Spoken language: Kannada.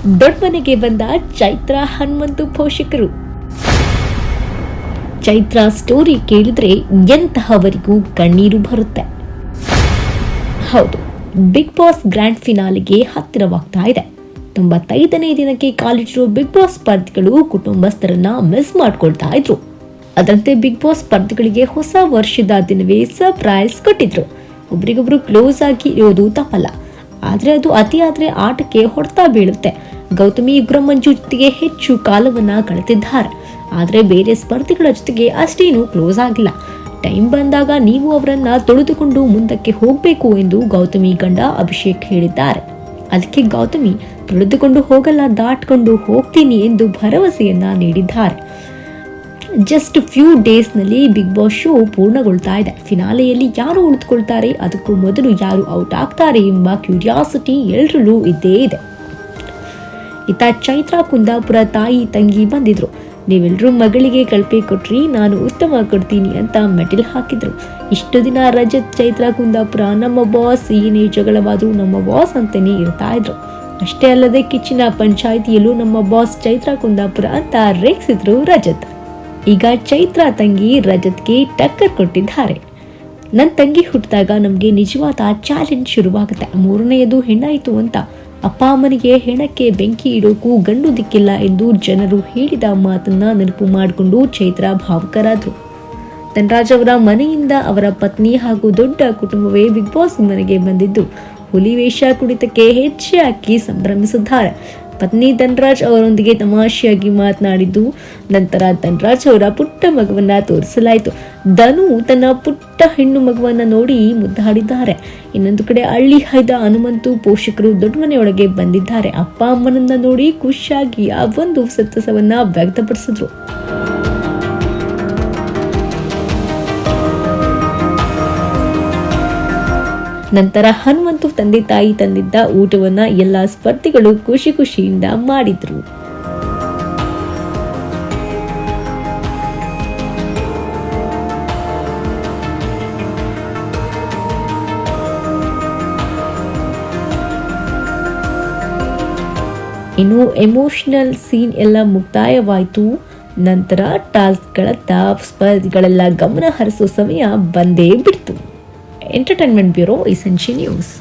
ದೊಡ್ಡಮನೆಗೆ ಬಂದ ಚೈತ್ರ ಹನುಮಂತು ಪೋಷಕರು. ಚೈತ್ರ ಸ್ಟೋರಿ ಕೇಳಿದ್ರೆ ಎಂತಹವರಿಗೂ ಕಣ್ಣೀರು ಬರುತ್ತೆ. ಹೌದು, ಬಿಗ್ ಬಾಸ್ ಗ್ರ್ಯಾಂಡ್ ಫಿನಾಲಿಗೆ ಹತ್ತಿರವಾಗ್ತಾ ಇದೆ. 95ನೇ ದಿನಕ್ಕೆ ಕಾಲಿಟ್ಟಿರೋ ಬಿಗ್ ಬಾಸ್ ಸ್ಪರ್ಧಿಗಳು ಕುಟುಂಬಸ್ಥರನ್ನ ಮಿಸ್ ಮಾಡ್ಕೊಳ್ತಾ ಇದ್ರು. ಅದರಂತೆ ಬಿಗ್ ಬಾಸ್ ಸ್ಪರ್ಧಿಗಳಿಗೆ ಹೊಸ ವರ್ಷದ ದಿನವೇ ಸರ್ಪ್ರೈಸ್ ಕೊಟ್ಟಿದ್ರು. ಒಬ್ರಿಗೊಬ್ರು ಕ್ಲೋಸ್ ಆಗಿ ಇರೋದು ತಪ್ಪಲ್ಲ, ಆದ್ರೆ ಅದು ಅತಿಯಾದ್ರೆ ಆಟಕ್ಕೆ ಹೊಡೆತ ಬೀಳುತ್ತೆ. ಗೌತಮಿ ಮಂಜು ಜೊತೆಗೆ ಹೆಚ್ಚು ಕಾಲವನ್ನ ಕಳೆದಿದ್ದಾರೆ, ಆದ್ರೆ ಬೇರೆ ಸ್ಪರ್ಧಿಗಳ ಜೊತೆಗೆ ಅಷ್ಟೇನು ಕ್ಲೋಸ್ ಆಗಿಲ್ಲ. ಟೈಮ್ ಬಂದಾಗ ನೀವು ಅವರನ್ನ ತೊಳೆದುಕೊಂಡು ಮುಂದಕ್ಕೆ ಹೋಗ್ಬೇಕು ಎಂದು ಗೌತಮಿ ಗಂಡ ಅಭಿಷೇಕ್ ಹೇಳಿದ್ದಾರೆ. ಅದಕ್ಕೆ ಗೌತಮಿ ತೊಳೆದುಕೊಂಡು ಹೋಗಲ್ಲ, ದಾಟ್ಕೊಂಡು ಹೋಗ್ತೀನಿ ಎಂದು ಭರವಸೆಯನ್ನ ನೀಡಿದ್ದಾರೆ. ಜಸ್ಟ್ ಫ್ಯೂ ಡೇಸ್ನಲ್ಲಿ ಬಿಗ್ ಬಾಸ್ ಶೋ ಪೂರ್ಣಗೊಳ್ತಾ ಇದೆ. ಫಿನಾಲೆಯಲ್ಲಿ ಯಾರು ಉಳಿದುಕೊಳ್ತಾರೆ, ಅದಕ್ಕೂ ಮೊದಲು ಯಾರು ಔಟ್ ಆಗ್ತಾರೆ ಎಂಬ ಕ್ಯೂರಿಯಾಸಿಟಿ ಎಲ್ಲರಲ್ಲೂ ಇದ್ದೇ ಇದೆ. ಇತ್ತ ಚೈತ್ರ ಕುಂದಾಪುರ ತಾಯಿ ತಂಗಿ ಬಂದಿದ್ರು. ನೀವೆಲ್ಲರೂ ಮಗಳಿಗೆ ಕಳಪೆ ಕೊಟ್ರಿ, ನಾನು ಉತ್ತಮ ಕೊಡ್ತೀನಿ ಅಂತ ಮೆಟಲ್ ಹಾಕಿದ್ರು. ಇಷ್ಟು ದಿನ ರಜತ್ ಚೈತ್ರ ಕುಂದಾಪುರ ನಮ್ಮ ಬಾಸ್, ಏನೇ ಜಗಳವಾದ್ರು ನಮ್ಮ ಬಾಸ್ ಅಂತಾನೆ ಇರ್ತಾ ಇದ್ರು. ಅಷ್ಟೇ ಅಲ್ಲದೆ ಕಿಚ್ಚಿನ ಪಂಚಾಯಿತಿಯಲ್ಲೂ ನಮ್ಮ ಬಾಸ್ ಚೈತ್ರ ಕುಂದಾಪುರ ಅಂತ ರೇಗಿಸಿದ್ರು ರಜತ್. ಈಗ ಚೈತ್ರ ತಂಗಿ ರಜತ್ಗೆ ಟಕ್ಕರ್ ಕೊಟ್ಟಿದ್ದಾರೆ. ನನ್ನ ತಂಗಿ ಹುಟ್ಟಿದಾಗ ನಮಗೆ ನಿಜವಾದ ಚಾಲೆಂಜ್ ಶುರುವಾಗುತ್ತೆ. 3ನೇಯದು ಹೆಣ್ಣಾಯಿತು ಅಂತ ಅಪ್ಪ ಅಮ್ಮನಿಗೆ ಹೆಣಕ್ಕೆ ಬೆಂಕಿ ಇಡೋಕು ಗಂಡು ದಿಕ್ಕಿಲ್ಲ ಎಂದು ಜನರು ಹೇಳಿದ ಮಾತನ್ನ ನೆನಪು ಮಾಡಿಕೊಂಡು ಚೈತ್ರ ಭಾವುಕರಾದ್ರು. ಧನರಾಜ್ ಅವರ ಮನೆಯಿಂದ ಅವರ ಪತ್ನಿ ಹಾಗೂ ದೊಡ್ಡ ಕುಟುಂಬವೇ ಬಿಗ್ ಬಾಸ್ ಮನೆಗೆ ಬಂದಿದ್ದು ಹುಲಿ ವೇಷ ಕುಣಿತಕ್ಕೆ ಹೆಜ್ಜೆ ಹಾಕಿ ಸಂಭ್ರಮಿಸಿದ್ದಾರೆ. ಪತ್ನಿ ಧನರಾಜ್ ಅವರೊಂದಿಗೆ ತಮಾಷೆಯಾಗಿ ಮಾತನಾಡಿದ್ದು ನಂತರ ಧನರಾಜ್ ಅವರ ಪುಟ್ಟ ಮಗುವನ್ನ ತೋರಿಸಲಾಯಿತು. ಧನು ತನ್ನ ಪುಟ್ಟ ಹೆಣ್ಣು ಮಗುವನ್ನ ನೋಡಿ ಮುದ್ದಾಡಿದ್ದಾರೆ. ಇನ್ನೊಂದು ಕಡೆ ಹಳ್ಳಿ ಹೈದ ಹನುಮಂತು ಪೋಷಕರು ದೊಡ್ಡ ಮನೆಯೊಳಗೆ ಬಂದಿದ್ದಾರೆ. ಅಪ್ಪ ಅಮ್ಮನನ್ನ ನೋಡಿ ಖುಷಿಯಾಗಿ ಆ ಒಂದು ಸಂತಸವನ್ನ ವ್ಯಕ್ತಪಡಿಸಿದ್ರು. ನಂತರ ಹನುಮಂತು ತಂದೆ ತಾಯಿ ತಂದಿದ್ದ ಊಟವನ್ನ ಎಲ್ಲ ಸ್ಪರ್ಧಿಗಳು ಖುಷಿಯಿಂದ ಮಾಡಿದ್ರು. ಇನ್ನು ಎಮೋಷನಲ್ ಸೀನ್ ಎಲ್ಲ ಮುಕ್ತಾಯವಾಯಿತು. ನಂತರ ಟಾಸ್ಕ್ಗಳತ್ತ ಸ್ಪರ್ಧಿಗಳೆಲ್ಲ ಗಮನ ಹರಿಸೋ ಸಮಯ ಬಂದೇ ಬಿಡ್ತು. Entertainment bureau, essential news.